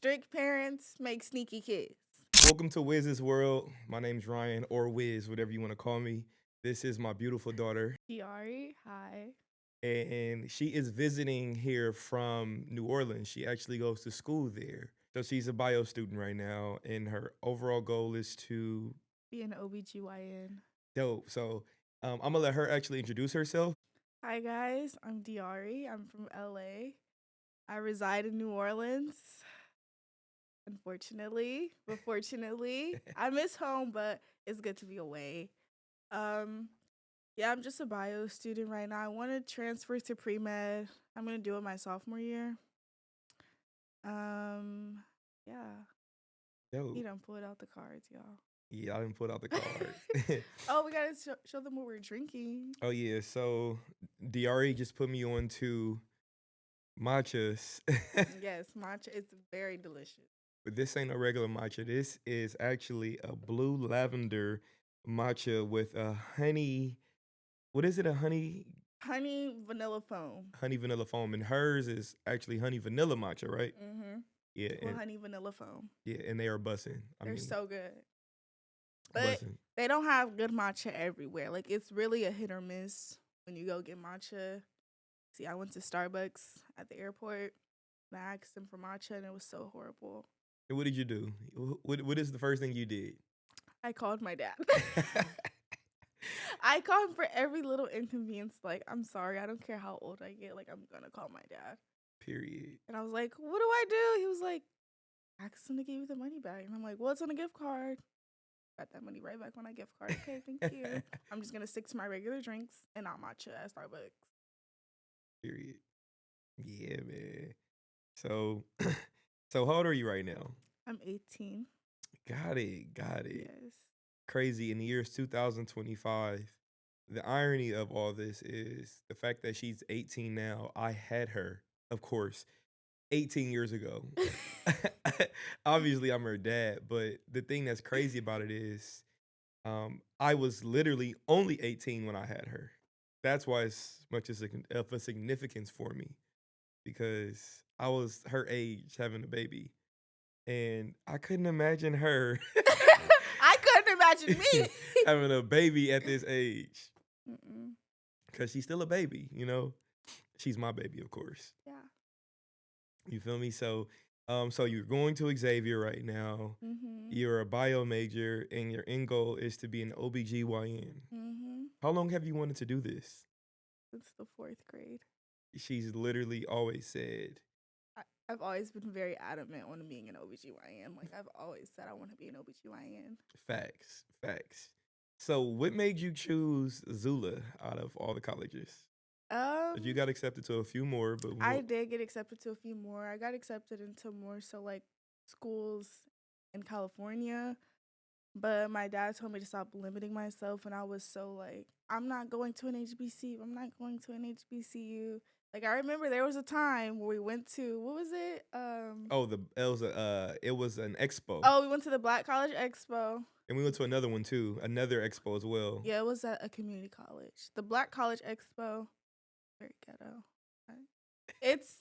strict parents make sneaky kids. Welcome to Wiz's World. My name's Ryan, or Wiz, whatever you want to call me. This is my beautiful daughter, Diari, hi. and she is visiting here from New Orleans. She actually goes to school there. So she's a bio student right now, and her overall goal is to Be an OBGYN. dope. So I'm gonna let her actually introduce herself. Hi guys, I'm Diari. I'm from LA. I reside in New Orleans. Unfortunately, but fortunately, I miss home, but it's good to be away. Um, yeah, I'm just a bio student right now. I want to transfer to pre-med. I'm gonna do it my sophomore year. Um, yeah, he Dope. done pulled out the cards, y'all. Yeah, I didn't put out the cards. Oh, we gotta show them what we're drinking. Oh yeah, so Diari just put me on to matchas. Yes, matcha. It's very delicious. But this ain't a regular matcha. This is actually a blue lavender matcha with a honey. What is it? A Honey vanilla foam. honey vanilla foam, and hers is actually honey vanilla matcha, right? Mm-hmm. Yeah, Well, and honey vanilla foam. yeah, and they are bussing. They're so good. But bussing. they don't have good matcha everywhere. Like, it's really a hit or miss when you go get matcha. See, I went to Starbucks at the airport and I asked them for matcha and it was so horrible. And what did you do? What is the first thing you did? I called my dad. I called him for every little inconvenience. Like, I'm sorry, I don't care how old I get. Like, I'm gonna call my dad. Period. And I was like, what do I do? He was like, ask him to give you the money back. And I'm like, well, it's on a gift card. Got that money right back on that gift card. Okay, thank you. I'm just gonna stick to my regular drinks and not matcha at Starbucks. Period. Yeah, man. So, so how old are you right now? I'm 18. Got it. Got it. Yes. Crazy. In the year's 2025, the irony of all this is the fact that she's 18 now. I had her, of course, 18 years ago. Obviously, I'm her dad, but the thing that's crazy about it is I was literally only 18 when I had her. That's why it's much as of a significance for me because I was her age having a baby. And I couldn't imagine her I couldn't imagine me. having a baby at this age Mm-mm. because she's still a baby, you know? She's my baby, of course. Yeah. You feel me? So you're going to Xavier right now. Mm-hmm. You're a bio major, and your end goal is to be an OBGYN. Mm-hmm. How long have you wanted to do this? Since the 4th grade. She's literally always said, I've always been very adamant on being an OBGYN. Like, I've always said I want to be an OBGYN. facts, facts. So what made you choose Zula out of all the colleges? 'Cause you got accepted to a few more, but I did get accepted to a few more. I got accepted into more so like schools in California. But my dad told me to stop limiting myself, and I was so like, I'm not going to an HBCU. I'm not going to an HBCU. Like, I remember there was a time where we went to, what was it? it was an expo. Oh, we went to the Black College Expo. And we went to another one too, another expo as well. Yeah, it was at a community college. The Black College Expo, very ghetto. It's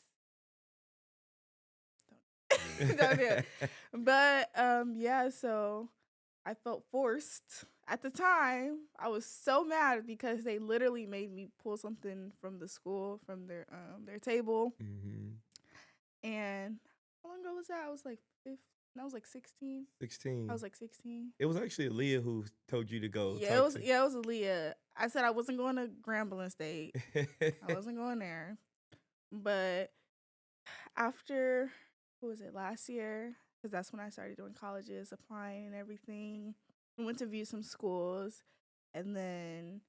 don't do it. But yeah, so I felt forced. At the time, I was so mad because they literally made me pull something from the school, from their table. And how long ago was that? I was like 15. I was like 16. 16. I was like 16. It was actually Aaliyah who told you to go. Yeah, it was Aaliyah. I said I wasn't going to Grambling State. I wasn't going there. But after, what was it, last year? Because that's when I started doing colleges, applying and everything. I went to view some schools. And then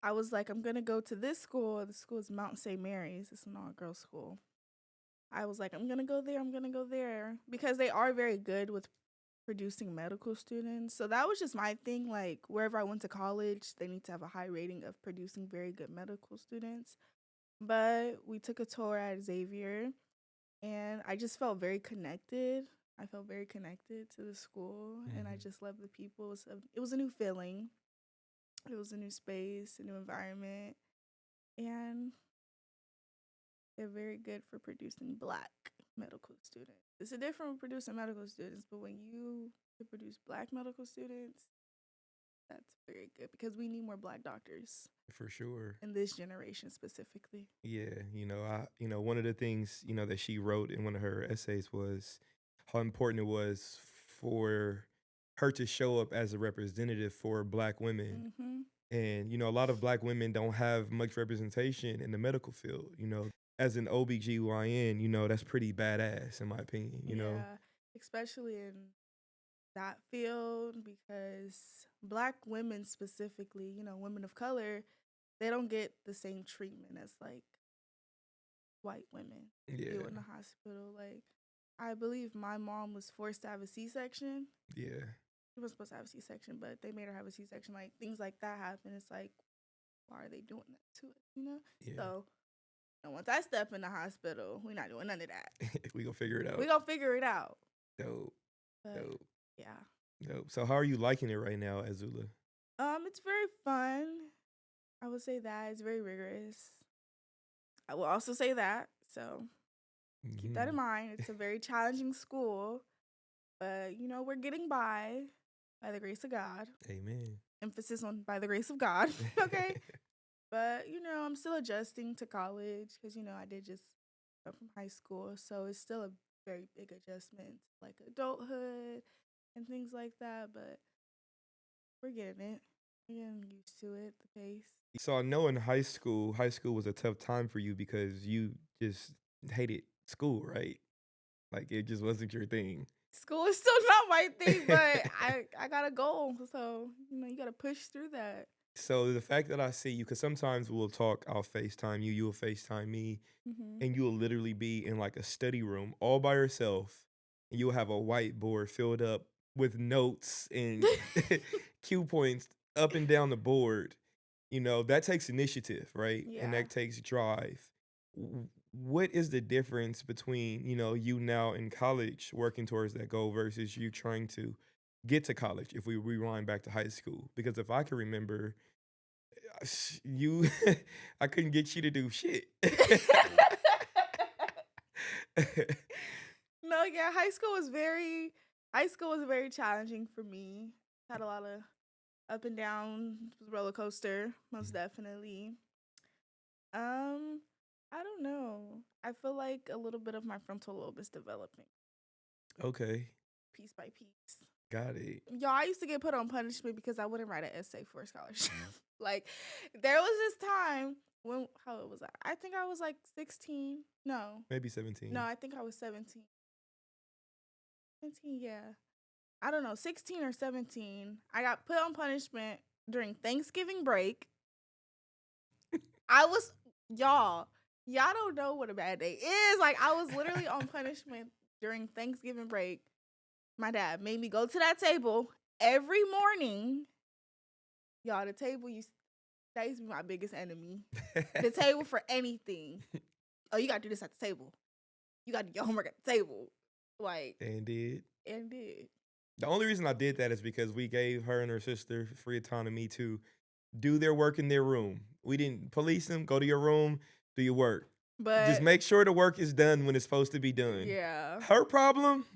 I was like, I'm going to go to this school. The school is Mount St. Mary's. It's an all-girls school. I was like, I'm going to go there. I'm going to go there. Because they are very good with producing medical students. So that was just my thing. Like, wherever I went to college, they need to have a high rating of producing very good medical students. But we took a tour at Xavier, and I just felt very connected. I felt very connected to the school, and I just loved the people. It was a new feeling. It was a new space, a new environment, and they're very good for producing Black medical students. It's a different with producing medical students, but when you can produce black medical students, that's very good because we need more black doctors For sure. in this generation specifically. Yeah, one of the things, that she wrote in one of her essays was how important it was for her to show up as a representative for black women. Mm-hmm. And, a lot of black women don't have much representation in the medical field. As an OBGYN, that's pretty badass in my opinion. Yeah, especially in that field because black women specifically, women of color, they don't get the same treatment as like white women do Yeah, in the hospital. Like, I believe my mom was forced to have a C-section. yeah, She was supposed to have a C-section, but they made her have a C-section. Like, things like that happen. It's like, why are they doing that to us, yeah. So, once I step in the hospital, we're not doing none of that. We gonna figure it out. We gonna figure it out. Dope, But, dope, yeah. dope. So how are you liking it right now, Azula? It's very fun. I would say that. It's very rigorous. I will also say that. So, keep that in mind. It's a very challenging school. But, we're getting by the grace of God. Amen. Emphasis on by the grace of God. Okay. But, I'm still adjusting to college because, I did just come from high school. So it's still a very big adjustment to like adulthood and things like that. But we're getting it. We're getting used to it, the pace. So I know in high school was a tough time for you because you just hated school, right? Like it just wasn't your thing. School is still not my thing, but I got a goal. So, you got to push through that. So the fact that I see you, because sometimes we'll talk, I'll FaceTime you, you'll FaceTime me, Mm-hmm. and you'll literally be in like a study room all by yourself, and you'll have a whiteboard filled up with notes and cue points up and down the board. That takes initiative, right? And Yeah. that takes drive. What is the difference between, you now in college working towards that goal versus you trying to get to college if we rewind back to high school? Because if I can remember, you, I couldn't get you to do shit. No, yeah, high school was very challenging for me. Had a lot of up and down roller coaster, most definitely. I don't know. I feel like a little bit of my frontal lobe is developing Okay, piece by piece. got it. Y'all, I used to get put on punishment because I wouldn't write an essay for a scholarship. Like, there was this time when, how old was I? I think I was like 16. No. Maybe 17. No, I think I was 17. 17, yeah. I don't know, 16 or 17. I got put on punishment during Thanksgiving break. Y'all don't know what a bad day is. Like, I was literally on punishment during Thanksgiving break. My dad made me go to that table every morning. Y'all, that used to be my biggest enemy. The table for anything. Oh, you got to do this at the table. You got to do your homework at the table. Like, And did. The only reason I did that is because we gave her and her sister free autonomy to do their work in their room. We didn't police them. Go to your room, do your work. But just make sure the work is done when it's supposed to be done. Yeah. Her problem,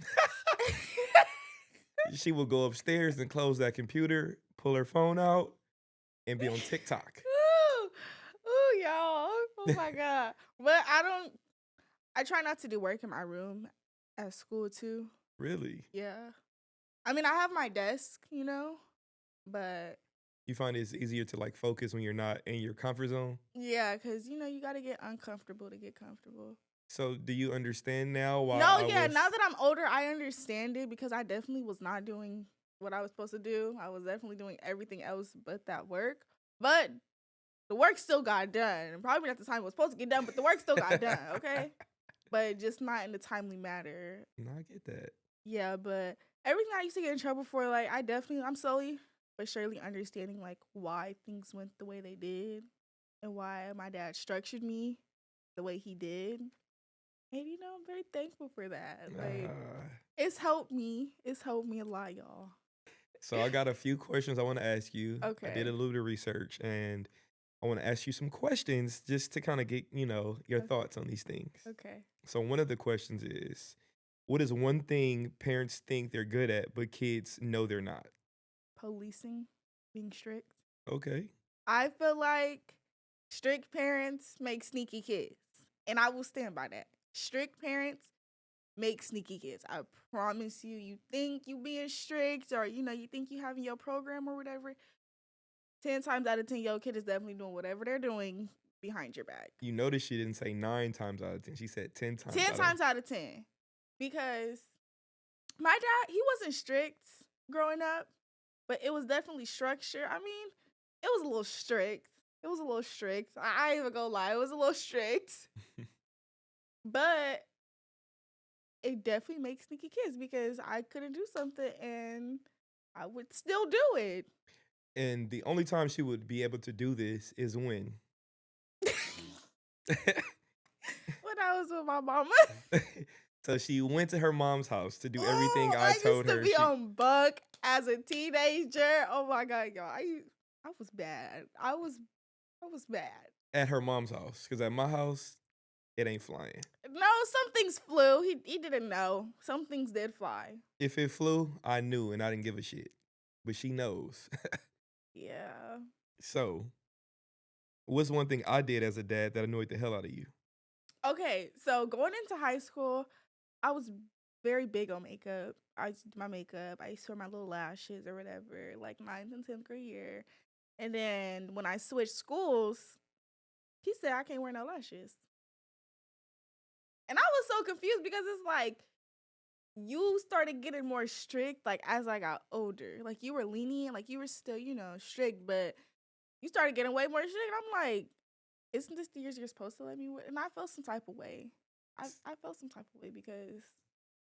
she will go upstairs and close that computer, pull her phone out, and be on TikTok. Ooh, y'all. Oh my God. But I try not to do work in my room at school too. Really? Yeah. I mean, I have my desk, but you find it's easier to like focus when you're not in your comfort zone? Yeah, because you got to get uncomfortable to get comfortable. So do you understand now why? Now that I'm older, I understand it because I definitely was not doing what I was supposed to do. I was definitely doing everything else but that work. But the work still got done. Probably not the time it was supposed to get done, but the work still got done, okay? But just not in a timely manner. No, I get that. Yeah, but everything I used to get in trouble for, like, I'm slowly but surely understanding, like, why things went the way they did and why my dad structured me the way he did. And, I'm very thankful for that. Like, it's helped me. It's helped me a lot, y'all. So I got a few questions I want to ask you. Okay. I did a little bit of research, and I want to ask you some questions just to kind of get, your Okay. thoughts on these things. Okay. So one of the questions is, what is one thing parents think they're good at, but kids know they're not? Policing, being strict. Okay. I feel like strict parents make sneaky kids. And I will stand by that. Strict parents make sneaky kids. I promise you. You think you being strict or you think you having your program or whatever. 10 times out of 10, your kid is definitely doing whatever they're doing behind your back. You notice she didn't say 9 times out of 10. She said 10 times 10 out times out of 10. Because my dad, he wasn't strict growing up, but it was definitely structure. I mean, it was a little strict. It was a little strict. I ain't even gonna lie. It was a little strict. But it definitely makes sneaky kids because I couldn't do something and I would still do it. And the only time she would be able to do this is when? When I was with my mama. So she went to her mom's house to do everything Oh, I told used her. to be on Buck as a teenager. Oh my god, y'all. I was bad. I was bad. At her mom's house. Because at my house, it ain't flying. No, some things flew. He didn't know. Some things did fly. If it flew, I knew and I didn't give a shit. But she knows. Yeah. So, what's one thing I did as a dad that annoyed the hell out of you? Okay, so going into high school, I was very big on makeup. I used to do my makeup. I used to wear my little lashes or whatever, like 9th and 10th grade year. And then when I switched schools, he said I can't wear no lashes. And I was so confused because it's like you started getting more strict like as I got older. Like you were lenient, like you were still, strict, but you started getting way more strict. And I'm like, isn't this the years you're supposed to let me wear? And I felt some type of way. I felt some type of way because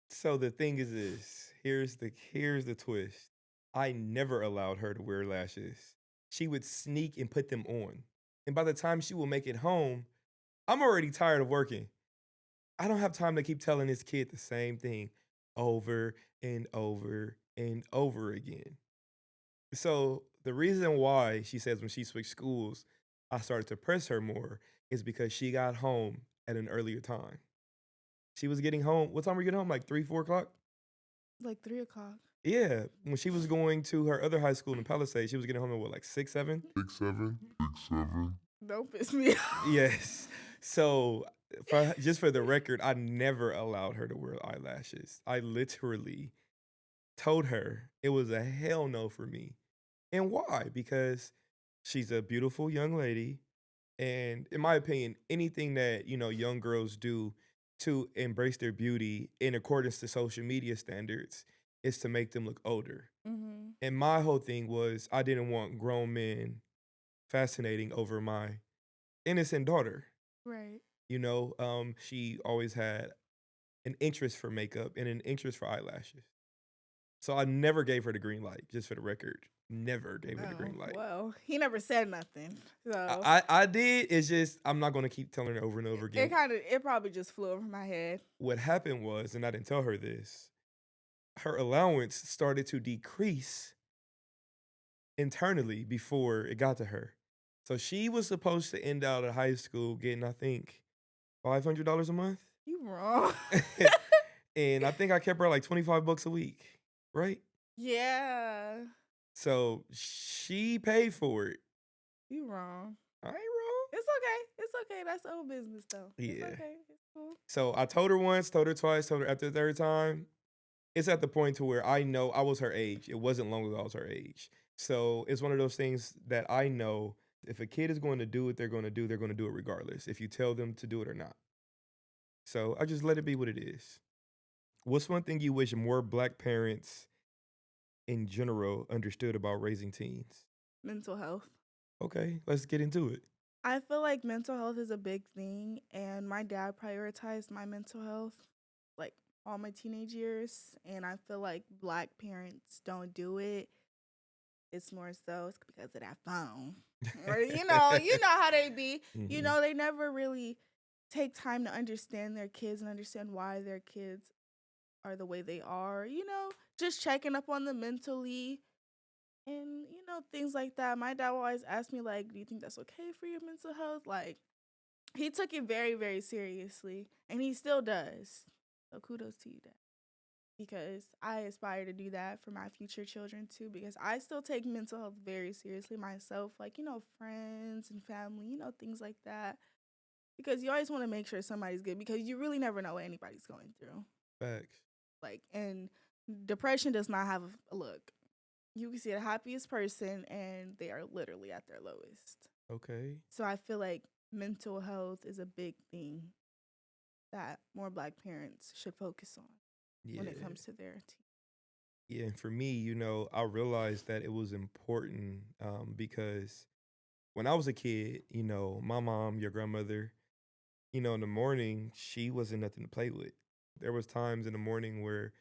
So the thing is this. Here's the twist. I never allowed her to wear lashes. She would sneak and put them on. And by the time she will make it home, I'm already tired of working. I don't have time to keep telling this kid the same thing over and over and over again. So the reason why she says when she switched schools, I started to press her more is because she got home at an earlier time. She was getting home. What time were you getting home? Like 3, 4 o'clock? like 3 o'clock. Yeah. When she was going to her other high school in Palisade, she was getting home at what, like 6, 7? 6, 7. Don't piss me off. Yes. So just for the record, I never allowed her to wear eyelashes. I literally told her it was a hell no for me. And why? Because she's a beautiful young lady. And in my opinion, anything that, young girls do to embrace their beauty in accordance to social media standards is to make them look older. Mm-hmm. And my whole thing was I didn't want grown men fascinating over my innocent daughter. Right. She always had an interest for makeup and an interest for eyelashes. So I never gave her the green light, just for the record. Never gave her the green light. Well, he never said nothing. So I did. It's just I'm not gonna keep telling her over and over again. it probably just flew over my head. What happened was, and I didn't tell her this, her allowance started to decrease internally before it got to her. So she was supposed to end out of high school getting, I think, $500 a month. You wrong. And I think I kept her like $25 a week, right? Yeah. So she paid for it. You wrong. I ain't wrong. It's okay. It's okay. That's old business though. Yeah. It's okay. It's cool. So I told her once, told her twice, told her after the third time. It's at the point to where I know I was her age. It wasn't long ago I was her age. So it's one of those things that I know if a kid is going to do what they're going to do it regardless, if you tell them to do it or not. So I just let it be what it is. What's one thing you wish more Black parents in general understood about raising teens? Mental health. Okay, let's get into it. I feel like mental health is a big thing, and my dad prioritized my mental health like all my teenage years, and I feel like Black parents don't do it. It's more so it's because of that phone. Or you know how they be. Mhm. They never really take time to understand their kids and understand why their kids are the way they are. Just checking up on them mentally And, things like that. My dad will always ask me, like, do you think that's okay for your mental health? Like, he took it very, very seriously, and he still does. So kudos to you, Dad. Because I aspire to do that for my future children, too, because I still take mental health very seriously myself. Like, friends and family, things like that. Because you always want to make sure somebody's good because you really never know what anybody's going through. Facts. Like, and depression does not have a look. You can see the happiest person and they are literally at their lowest. Okay. So I feel like mental health is a big thing that more Black parents should focus on when it comes to their teen. Yeah, and for me, I realized that it was important because when I was a kid, my mom, your grandmother, in the morning, she wasn't nothing to play with. There was times in the morning where,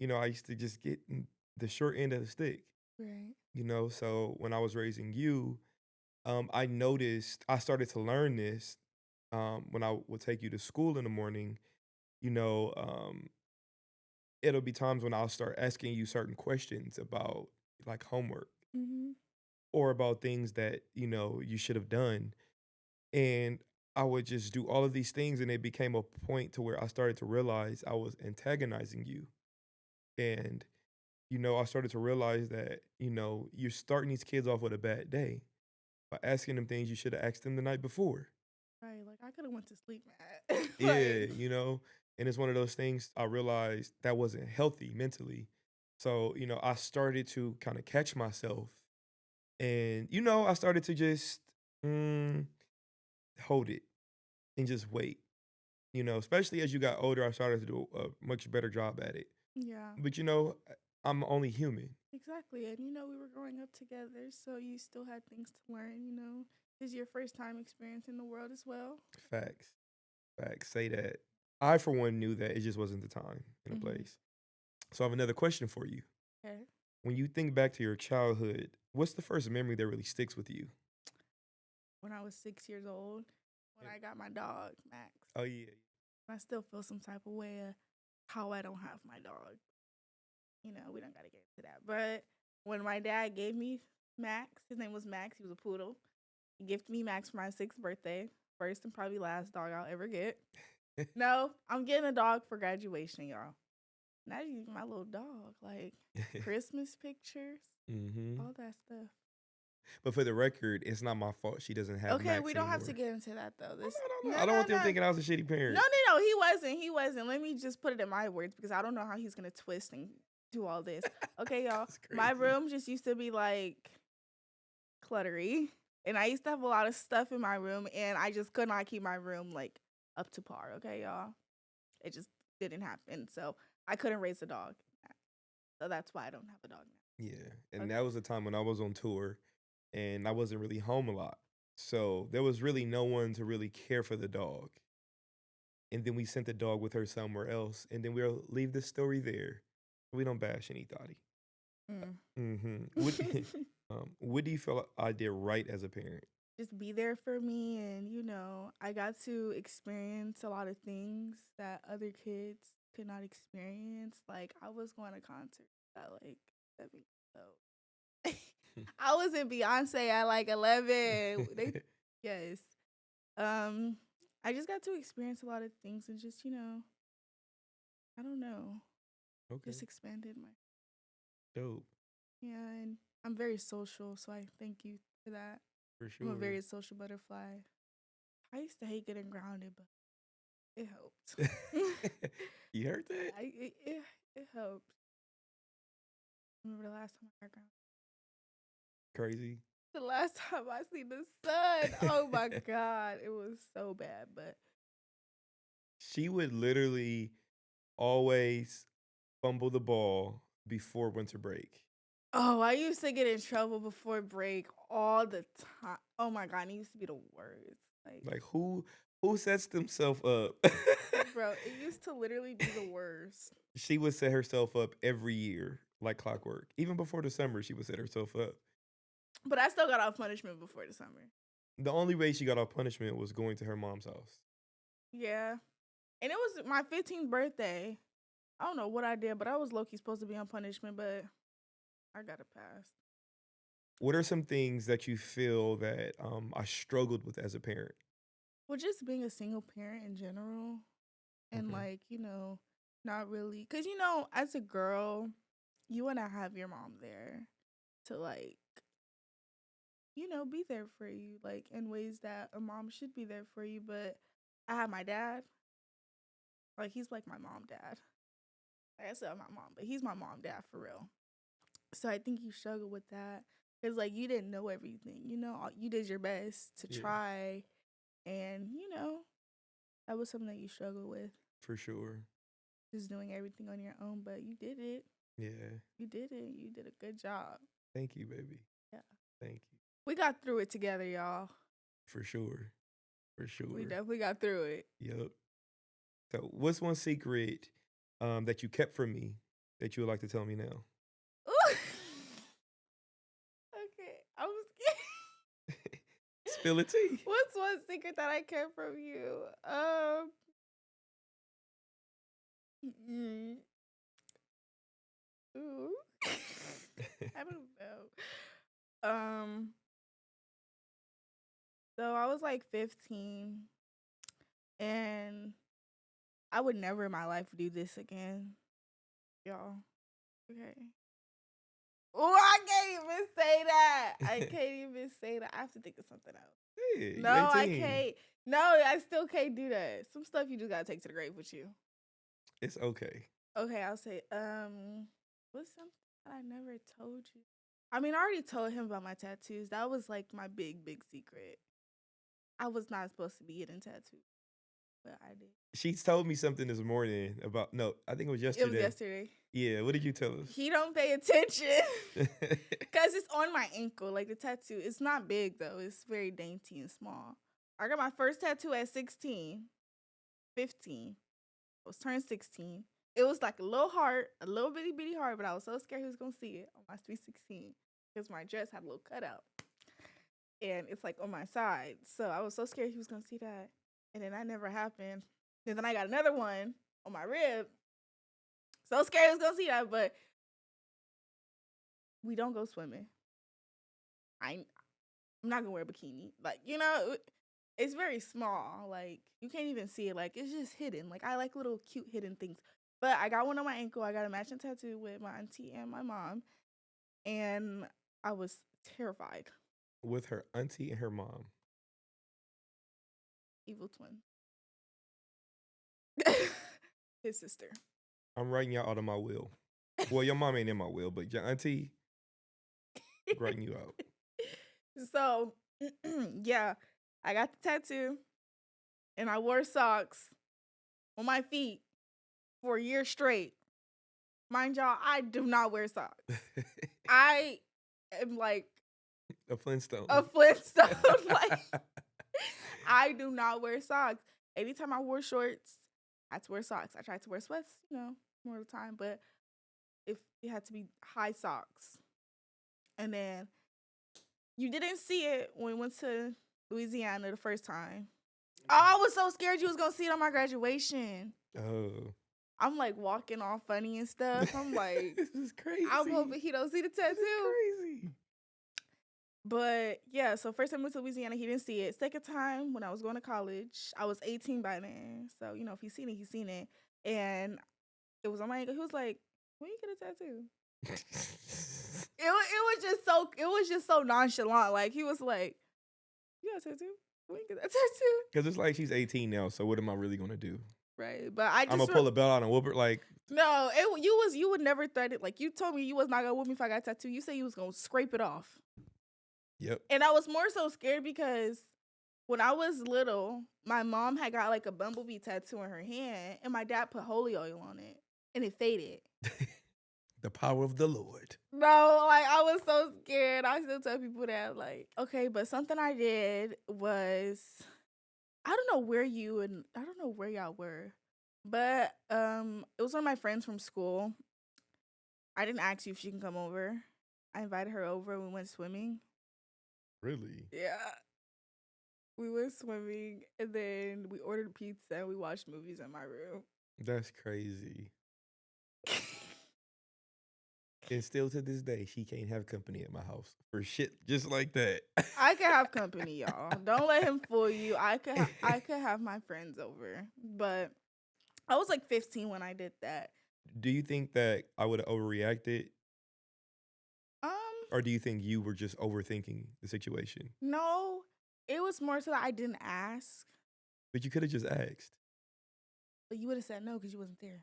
I used to just get the short end of the stick, Right. So when I was raising you, I started to learn this when I would take you to school in the morning, you know, um, it'll be times when I'll start asking you certain questions about like homework Mm-hmm. or about things that, you should have done. And I would just do all of these things and it became a point to where I started to realize I was antagonizing you. And, I started to realize that, you're starting these kids off with a bad day by asking them things you should have asked them the night before. Right. Like, I could have went to sleep mad. Yeah, and it's one of those things I realized that wasn't healthy mentally. So, I started to kind of catch myself and, I started to just mm, hold it and just wait. Especially as you got older, I started to do a much better job at it. Yeah. But, I'm only human. Exactly. And, we were growing up together, so you still had things to learn. This is your first time experiencing the world as well. Facts. Facts. Say that. I, for one, knew that it just wasn't the time and the Mm-hmm. place. So I have another question for you. Okay. When you think back to your childhood, what's the first memory that really sticks with you? When I was 6 years old, when I got my dog, Max. Oh yeah. I still feel some type of way of how I don't have my dog. We don't got to get into that. But when my dad gave me Max, his name was Max, he was a poodle. He gifted me Max for my 6th birthday. First and probably last dog I'll ever get. No, I'm getting a dog for graduation, y'all. Now you my little dog, like Christmas pictures, Mm-hmm. all that stuff. But for the record, it's not my fault she doesn't have Okay, Max we don't have to anymore. get into that though. This No, I don't want them thinking I was a shitty parent. No, he wasn't. He wasn't. Let me just put it in my words because I don't know how he's gonna twist and do all this. Okay, y'all. That's My crazy. room just used to be like cluttery, and I used to have a lot of stuff in my room, and I just could not keep my room like up to par. Okay, y'all. It just didn't happen. So I couldn't raise a dog. So that's why I don't have a dog now. Yeah, and Okay. that was the time when I was on tour, and I wasn't really home a lot, so there was really no one to really care for the dog. And then we sent the dog with her somewhere else, and then we'll leave the story there. We don't bash anybody. Mm. Mm-hmm. What do you feel I did right as a parent? Just be there for me, and I got to experience a lot of things that other kids could not experience. Like, I was going to concerts at like 7 years old. I was in Beyonce at like 11. Yes. I just got to experience a lot of things and just I don't know, Okay, just expanded my dope yeah. And I'm very social, so I thank you for that. for I'm a sure. very social butterfly. I used to hate getting grounded, but it helped. You heard that? It helped. Remember the last time I got grounded? Crazy. The last time I seen the sun. Oh my God. It was so bad. But She would literally always fumble the ball before winter break. I used to get in trouble before break all the time. Oh my God. And it used to be the worst. Like who sets themselves up? Bro, it used to literally be the worst. She would set herself up every year like clockwork. Even before the summer, she would set herself up. But I still got off punishment before the summer. The only way she got off punishment was going to her mom's house. Yeah. And it was my 15th birthday. I don't know what I did, but I was low-key supposed to be on punishment, but I got a pass. What are some things that you feel that I struggled with as a parent? Well, just being a single parent in general, and Okay. like, not really, cause as a girl, you want to have your mom there to like, be there for you, like in ways that a mom should be there for you. But I have my dad, like he's like my mom dad. Like I said, my mom, but he's my mom dad for real. So I think you struggle with that because like you didn't know everything, you did your best to Yeah, try, and that was something that you struggle with, for sure. just doing everything on your own. But you did it. Yeah. You did it. You did a good job. Thank you, baby. Yeah. Thank you. We got through it together, y'all. For sure. For We sure. definitely got through it. Yep. So, what's one secret that you kept from me that you would like to tell me now? Ooh. Okay. I was scared. Spill the tea. What's one secret that I kept from you? Mm, ooh. I don't know. So I was like 15, and I would never in my life do this again, y'all. Okay. Oh, I can't even say that. I can't even say that. I have to think of something else. Hey, No, you I 18. can't. No, I still can't do that. Some stuff you just gotta take to the grave with you. It's okay. Okay, I'll say, what's something that I never told you? I mean, I already told him about my tattoos. That was like my big, big secret. I was not supposed to be getting tattoos, but I did. She's told me something this morning about, no, I think it was It was yesterday. yesterday. Yeah, what did you tell us? He don't pay attention because it's on my ankle. Like the tattoo, it's not big though. It's very dainty and small. I got my first tattoo at 16, 15. I was turned 16. It was like a little heart, a little bitty bitty heart, but I was so scared he was gonna see it on my sweet 16 because my dress had a little cutout, and it's like on my side. So I was so scared he was gonna see that, and then that never happened. And then I got another one on my rib. So scared he was gonna see that, but we don't go swimming. I'm not gonna wear a bikini. Like, it's very small. Like, you can't even see it. Like, it's just hidden. Like, I like little cute hidden things. But I got one on my ankle. I got a matching tattoo with my auntie and my mom. And I was terrified. With her auntie and her mom. Evil twin. His sister. I'm writing y'all out of my will. Well, your mom ain't in my will, but your auntie, writing you out. So, yeah, I got the tattoo. And I wore socks on my feet for a year straight. Mind y'all, I do not wear socks. I am like A Flintstone. a Flintstone. Like, I do not wear socks. Anytime I wore shorts, I had to wear socks. I tried to wear sweats, more of the time, but if it had to be high socks. And then you didn't see it when we went to Louisiana the first time. Oh, I was so scared you was gonna see it on my graduation. Oh. I'm like walking all funny and stuff. I'm like, This is crazy. I'm hoping he don't see the This is tattoo. crazy. But yeah, so first time I went to Louisiana, he didn't see it. Second time when I was going to college, I was 18 by then. So, if he's seen it, he's seen it. And it was on my ankle. He was like, when you get a tattoo? It was just so nonchalant. Like he was like, you got a tattoo? When you get that tattoo? Because it's like she's 18 now, so what am I really going to do? Right. But I just I'm going to pull a belt out and whoop her? Like, no, you would never threaten. Like you told me you was not gonna whoop me if I got a tattoo. You said you was gonna scrape it off. yep. And I was more so scared because when I was little, my mom had got like a bumblebee tattoo in her hand, and my dad put holy oil on it, and it faded. The power of the Lord. No, like I was so scared. I still tell people that, like, okay, but something I did was, I don't know where y'all were, but it was one of my friends from school. I didn't ask you if she can come over. I invited her over. We went swimming. Really? Yeah. We went swimming, and then we ordered pizza, and we watched movies in my room. That's crazy. And still to this day, she can't have company at my house for shit just like that. I could have company, y'all. Don't let him fool you. I could have my friends over, but I was like 15 when I did that. Do you think that I would have overreacted, Um, or do you think you were just overthinking the situation? no, it was more so that I didn't ask, But you could have just asked. but you would have said no because you wasn't there.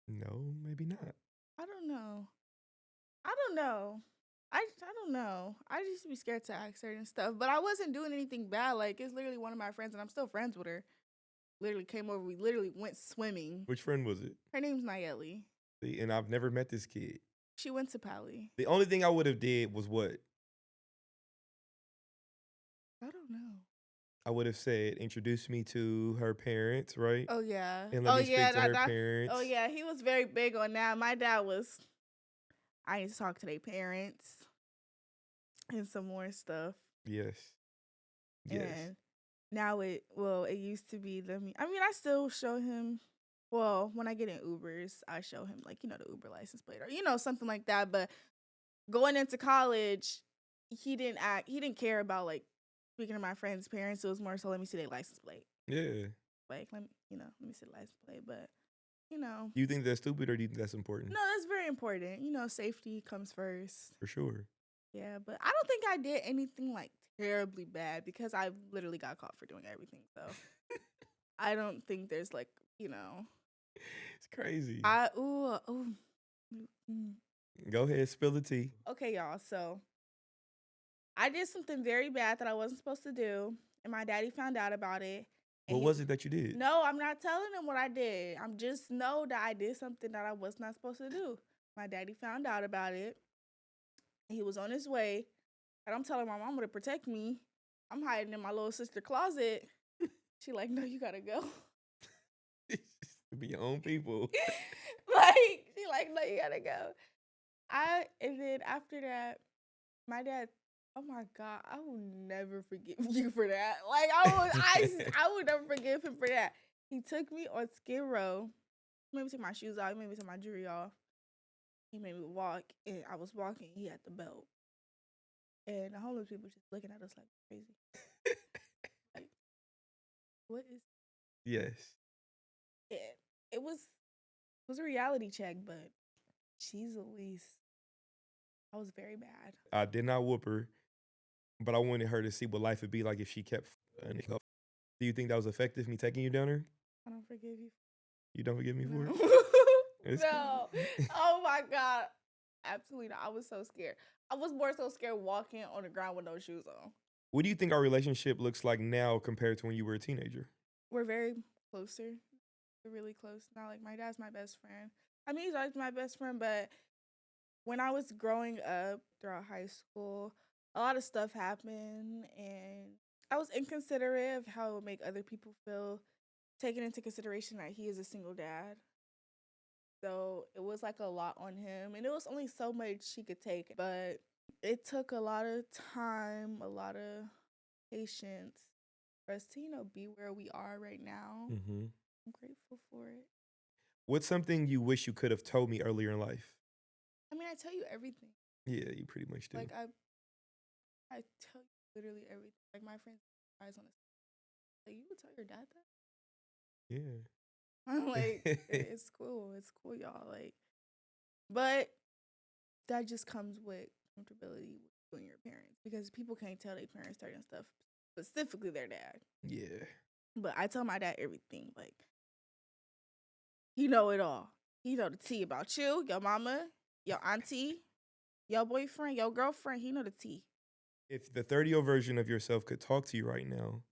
No, maybe not. I don't know. I don't know. I don't know. I used to be scared to ask certain stuff, but I wasn't doing anything bad. Like, it's literally one of my friends, and I'm still friends with her. Literally came over. We literally went swimming. Which friend was it? Her name's Nayeli. See, and I've never met this kid. She went to Pali. The only thing I would have did was what? I don't know. I would have said, introduce me to her parents, right? Oh yeah. And let Oh me speak yeah. to her parents. Oh yeah. He was very big on that. My dad was. I need to talk to their parents and some more stuff. Yes. Yes. And now it used to be I mean, I still show him. Well, when I get in Ubers, I show him like, the Uber license plate or something like that. But going into college, he didn't care about like speaking to my friends' parents. It was more so let me see their license plate. Yeah. Like let me see the license plate. But Do you think that's stupid or do you think that's important? no, that's very important. Safety comes first. For sure. Yeah, but I don't think I did anything like terribly bad because I literally got caught for doing everything. So I don't think there's like, It's crazy. Go ahead, spill the tea. Okay, y'all. So I did something very bad that I wasn't supposed to do, and my daddy found out about it. What was it that you did? No, I'm not telling him what I did. I'm just know that I did something that I was not supposed to do. My daddy found out about it. He was on his way, and I'm telling my mama to protect me. I'm hiding in my little sister closet. She like, no, you gotta go. Be your own people. She like, no, you gotta go. And then after that, my dad, oh my God, I will never forgive you for that. Like I would never forgive him for that. He took me on Skid Row. He made me take my shoes off. He made me take my jewelry off. He made me walk, and I was walking. He had the belt, and the homeless people just looking at us like crazy. Like, what is? Yes. It was a reality check, but she's Elise. I was very bad. I did not whoop her, but I wanted her to see what life would be like if she kept. Do you think that was effective, me taking you down there? I don't forgive you. You don't forgive me for it? No. Oh my God. Absolutely not. I was so scared. I was more so scared walking on the ground with no shoes on. What do you think our relationship looks like now compared to when you were a teenager? We're very closer. We're really close now. Like, my dad's my best friend. I mean, he's always my best friend, but when I was growing up throughout high school, a lot of stuff happened, and I was inconsiderate of how it would make other people feel, taking into consideration that he is a single dad. So it was like a lot on him, and it was only so much he could take, but it took a lot of time, a lot of patience for us to, be where we are right now. Mm-hmm. I'm grateful for it. What's something you wish you could have told me earlier in life? I mean, I tell you everything. Yeah, you pretty much do. Like, I tell you literally everything. Like, my friends eyes on us. Like, you would tell your dad that? Yeah. I'm like, it's cool. It's cool, y'all. Like, but that just comes with comfortability with you and your parents, because people can't tell their parents certain stuff, specifically their dad. Yeah. But I tell my dad everything. Like, he know it all. He know the tea about you, your mama, your auntie, your boyfriend, your girlfriend. He know the tea. If the 30-year-old version of yourself could talk to you right now,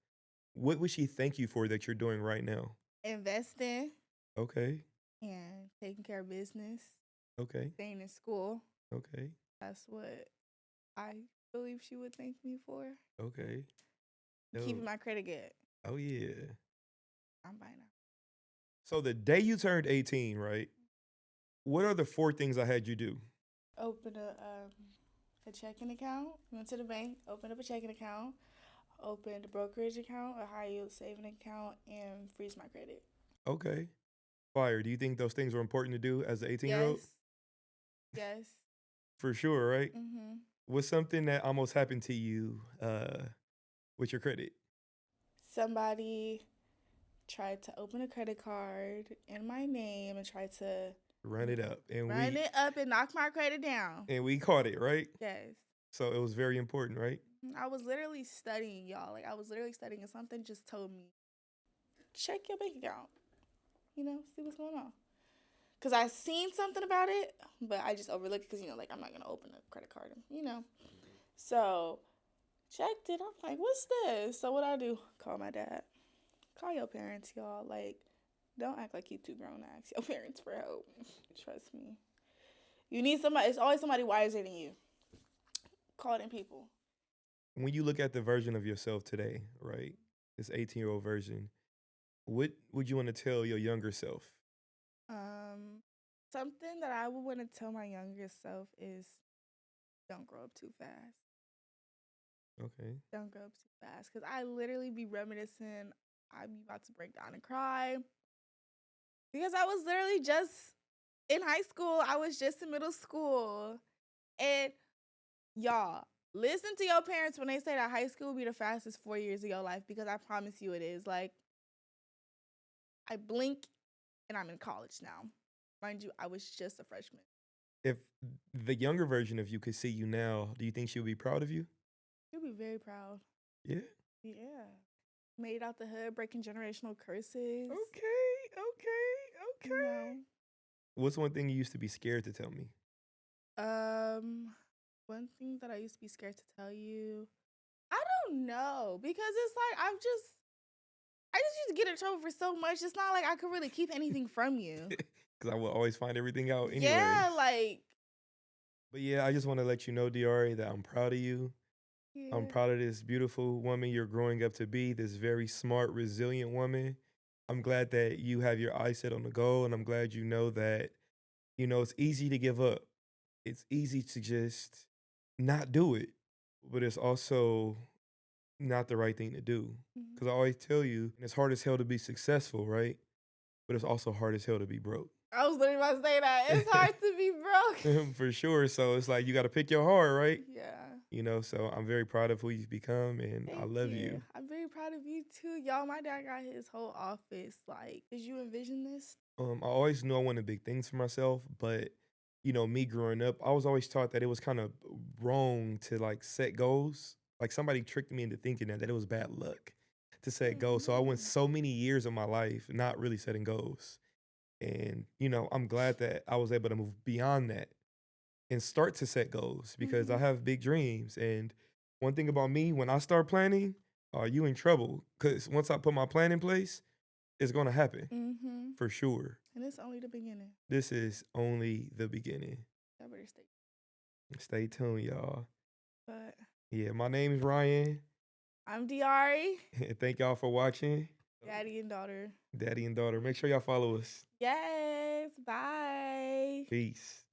what would she thank you for that you're doing right now? Investing. Okay. And taking care of business. Okay. Staying in school. Okay. That's what I believe she would thank me for. Okay. Keeping my credit good. Oh, yeah. I'm buying now. So the day you turned 18, right? What are the 4 things I had you do? Open a checking account. Went to the bank. Open up a checking account. Opened a brokerage account, a high yield saving account, and freeze my credit. Okay. Fire. Do you think those things are important to do as an 18-year-old? Yes. For sure, right? Mm-hmm. What's something that almost happened to you with your credit? Somebody tried to open a credit card in my name and tried to Run it up, run it up and knock my credit down. and we caught it, right? Yes. So it was very important, right? I was literally studying, y'all. Like, I was literally studying, and something just told me, check your bank account. You know, see what's going on. Because I seen something about it, but I just overlooked it because, you know, like, I'm not going to open a credit card, you know. So, checked it. I'm like, what's this? So, what I do? Call my dad. Call your parents, y'all. Like, don't act like you too grown to ask your parents for help. Trust me. You need somebody. It's always somebody wiser than you. Call them people. When you look at the version of yourself today, right? This 18-year-old version, what would you want to tell your younger self? Something that I would want to tell my younger self is don't grow up too fast. Okay. Don't grow up too fast. Because I literally be reminiscing. I'd be about to break down and cry. Because I was literally just in high school. I was just in middle school. And y'all, listen to your parents when they say that high school will be the fastest 4 years of your life. Because I promise you it is. Like, I blink and I'm in college now. Mind you, I was just a freshman. If the younger version of you could see you now, do you think she would be proud of you? She'll be very proud. Yeah. Yeah. Made it out the hood, breaking generational curses. Okay. You know. What's one thing you used to be scared to tell me? One thing that I used to be scared to tell you, I don't know, because it's like I just used to get in trouble for so much. It's not like I could really keep anything from you. Because I will always find everything out anyway. Yeah, like. But yeah, I just want to let you know, Diari, that I'm proud of you. Yeah. I'm proud of this beautiful woman you're growing up to be, this very smart, resilient woman. I'm glad that you have your eyes set on the goal, and I'm glad you know that, it's easy to give up. It's easy to just not do it, but it's also not the right thing to do. Because I always tell you, it's hard as hell to be successful, right? But it's also hard as hell to be broke. I was literally about to say that. It's hard to be broke. For sure. So it's like you got to pick your heart, right? Yeah. So I'm very proud of who you've become, and I Thank love you. I'm very proud of you too. Y'all, my dad got his whole office. Like, did you envision this? I always knew I wanted big things for myself, but me growing up, I was always taught that it was kind of wrong to like set goals. Like somebody tricked me into thinking that it was bad luck to set goals. So I went so many years of my life not really setting goals. And, I'm glad that I was able to move beyond that and start to set goals because I have big dreams. And one thing about me, when I start planning, you in trouble. Because once I put my plan in place, it's going to happen for sure. And it's only the beginning. This is only the beginning. Y'all better Stay tuned, y'all. But yeah, my name is Ryan. I'm Diari. Thank y'all for watching. Daddy and daughter. Daddy and daughter. Make sure y'all follow us. Yes. Bye. Peace.